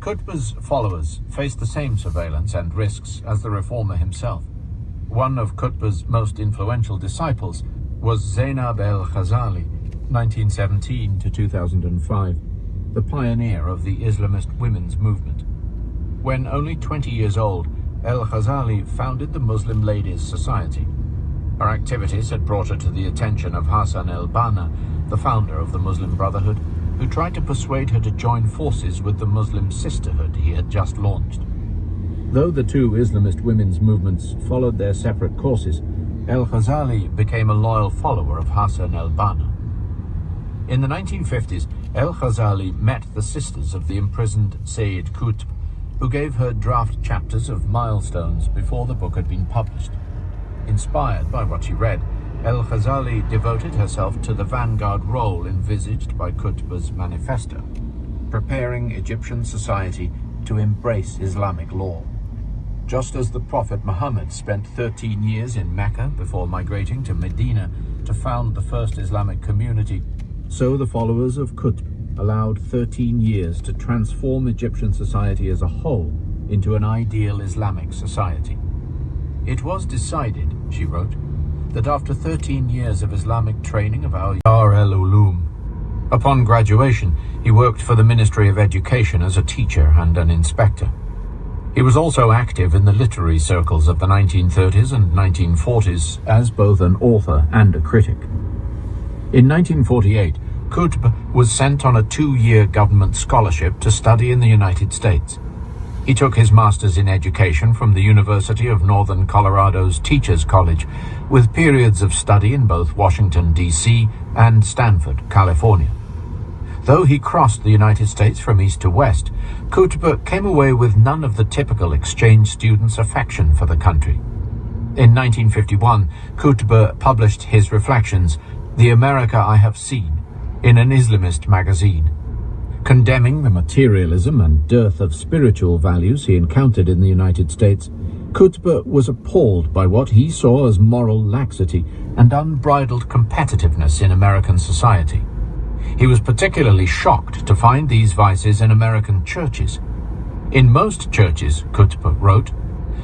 Qutb's followers faced the same surveillance and risks as the reformer himself. One of Qutb's most influential disciples was Zainab el-Ghazali, 1917 to 2005, the pioneer of the Islamist women's movement. When only 20 years old, el-Ghazali founded the Muslim Ladies Society. Her activities had brought her to the attention of Hassan el-Banna, the founder of the Muslim Brotherhood, who tried to persuade her to join forces with the Muslim Sisterhood he had just launched. Though the two Islamist women's movements followed their separate courses, el-Ghazali became a loyal follower of Hassan el-Banna. In the 1950s, el-Ghazali met the sisters of the imprisoned Sayyid Qutb, who gave her draft chapters of milestones before the book had been published. Inspired by what she read, el-Ghazali devoted herself to the vanguard role envisaged by Qutb's manifesto, preparing Egyptian society to embrace Islamic law. Just as the Prophet Muhammad spent 13 years in Mecca before migrating to Medina to found the first Islamic community, so the followers of Qutb allowed 13 years to transform Egyptian society as a whole into an ideal Islamic society. It was decided, she wrote, that after 13 years of Islamic training of Dar el-Ulum, upon graduation, he worked for the Ministry of Education as a teacher and an inspector. He was also active in the literary circles of the 1930s and 1940s as both an author and a critic. In 1948, Qutb was sent on a 2-year government scholarship to study in the United States. He took his master's in education from the University of Northern Colorado's Teachers College, with periods of study in both Washington, D.C. and Stanford, California. Though he crossed the United States from east to west, Qutb came away with none of the typical exchange students' affection for the country. In 1951, Qutb published his reflections, "The America I Have Seen," in an Islamist magazine. Condemning the materialism and dearth of spiritual values he encountered in the United States, Qutb was appalled by what he saw as moral laxity and unbridled competitiveness in American society. He was particularly shocked to find these vices in American churches. In most churches, Qutb wrote,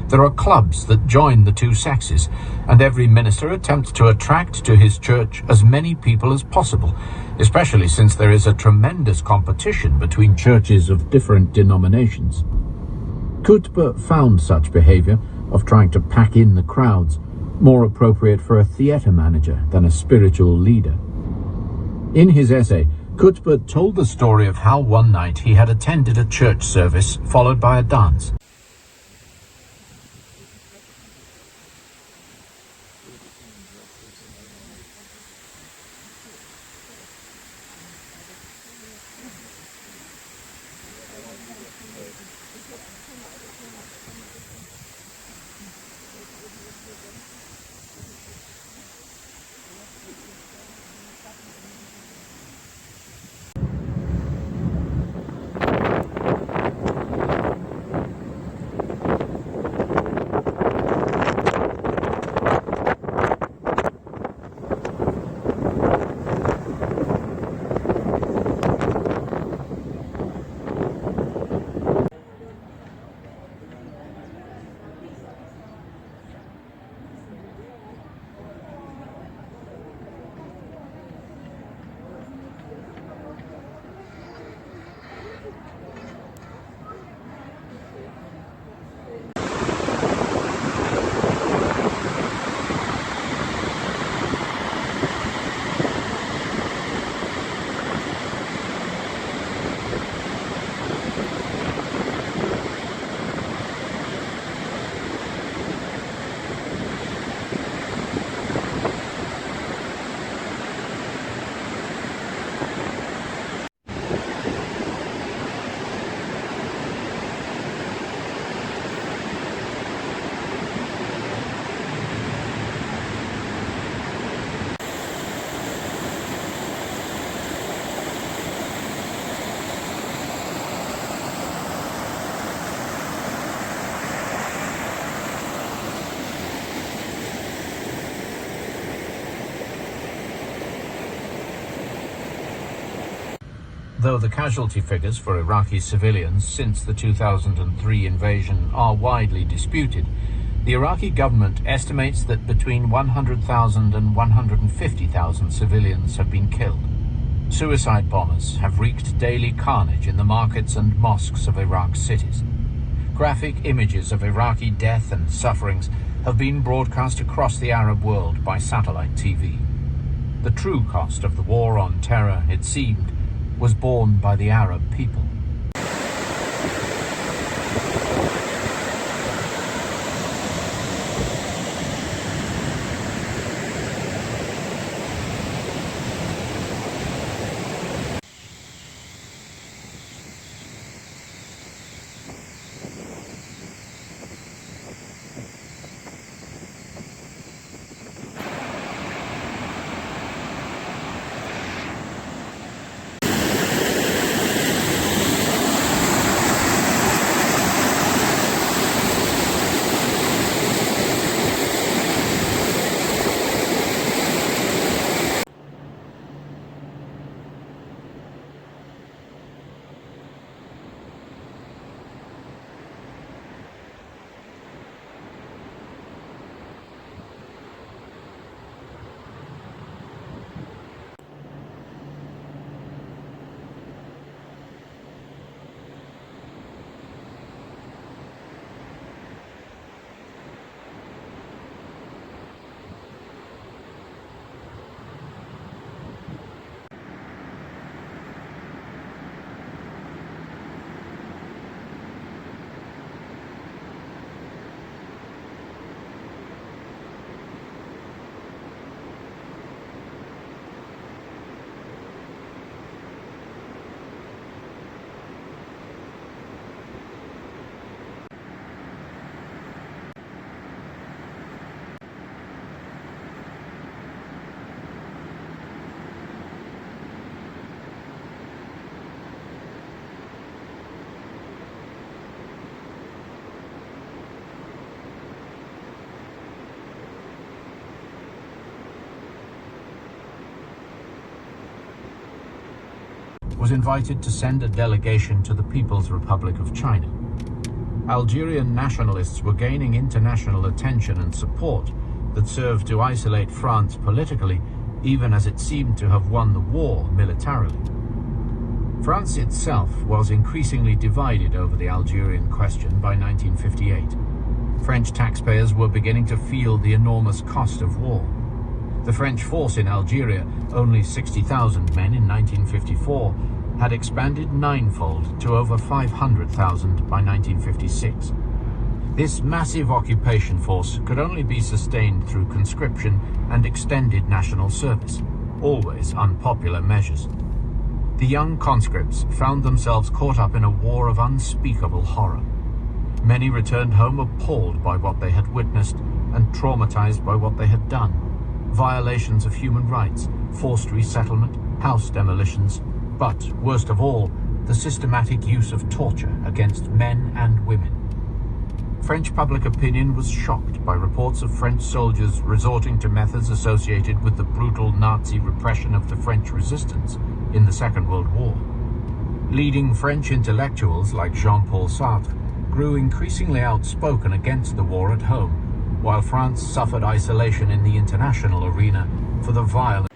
there are clubs that join the two sexes, and every minister attempts to attract to his church as many people as possible, especially since there is a tremendous competition between churches of different denominations. Qutb found such behavior, of trying to pack in the crowds, more appropriate for a theater manager than a spiritual leader. In his essay, Qutb told the story of how one night he had attended a church service followed by a dance. Though the casualty figures for Iraqi civilians since the 2003 invasion are widely disputed, the Iraqi government estimates that between 100,000 and 150,000 civilians have been killed. Suicide bombers have wreaked daily carnage in the markets and mosques of Iraq's cities. Graphic images of Iraqi death and sufferings have been broadcast across the Arab world by satellite TV. The true cost of the war on terror, it seemed, was borne by the Arab people. Was invited to send a delegation to the People's Republic of China. Algerian nationalists were gaining international attention and support that served to isolate France politically, even as it seemed to have won the war militarily. France itself was increasingly divided over the Algerian question by 1958. French taxpayers were beginning to feel the enormous cost of war. The French force in Algeria, only 60,000 men in 1954, had expanded ninefold to over 500,000 by 1956. This massive occupation force could only be sustained through conscription and extended national service, always unpopular measures. The young conscripts found themselves caught up in a war of unspeakable horror. Many returned home appalled by what they had witnessed and traumatized by what they had done. Violations of human rights, forced resettlement, house demolitions, but, worst of all, the systematic use of torture against men and women. French public opinion was shocked by reports of French soldiers resorting to methods associated with the brutal Nazi repression of the French resistance in the Second World War. Leading French intellectuals like Jean-Paul Sartre grew increasingly outspoken against the war at home, while France suffered isolation in the international arena for the violence.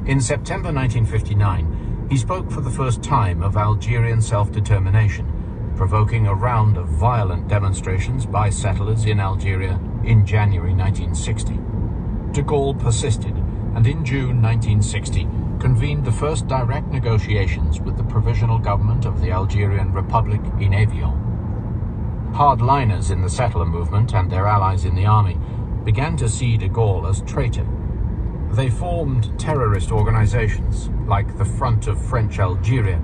In September 1959, he spoke for the first time of Algerian self-determination, provoking a round of violent demonstrations by settlers in Algeria in January 1960. De Gaulle persisted, and in June 1960 convened the first direct negotiations with the provisional government of the Algerian Republic in Evian. Hardliners in the settler movement and their allies in the army began to see de Gaulle as traitor. They formed terrorist organizations, like the Front of French Algeria,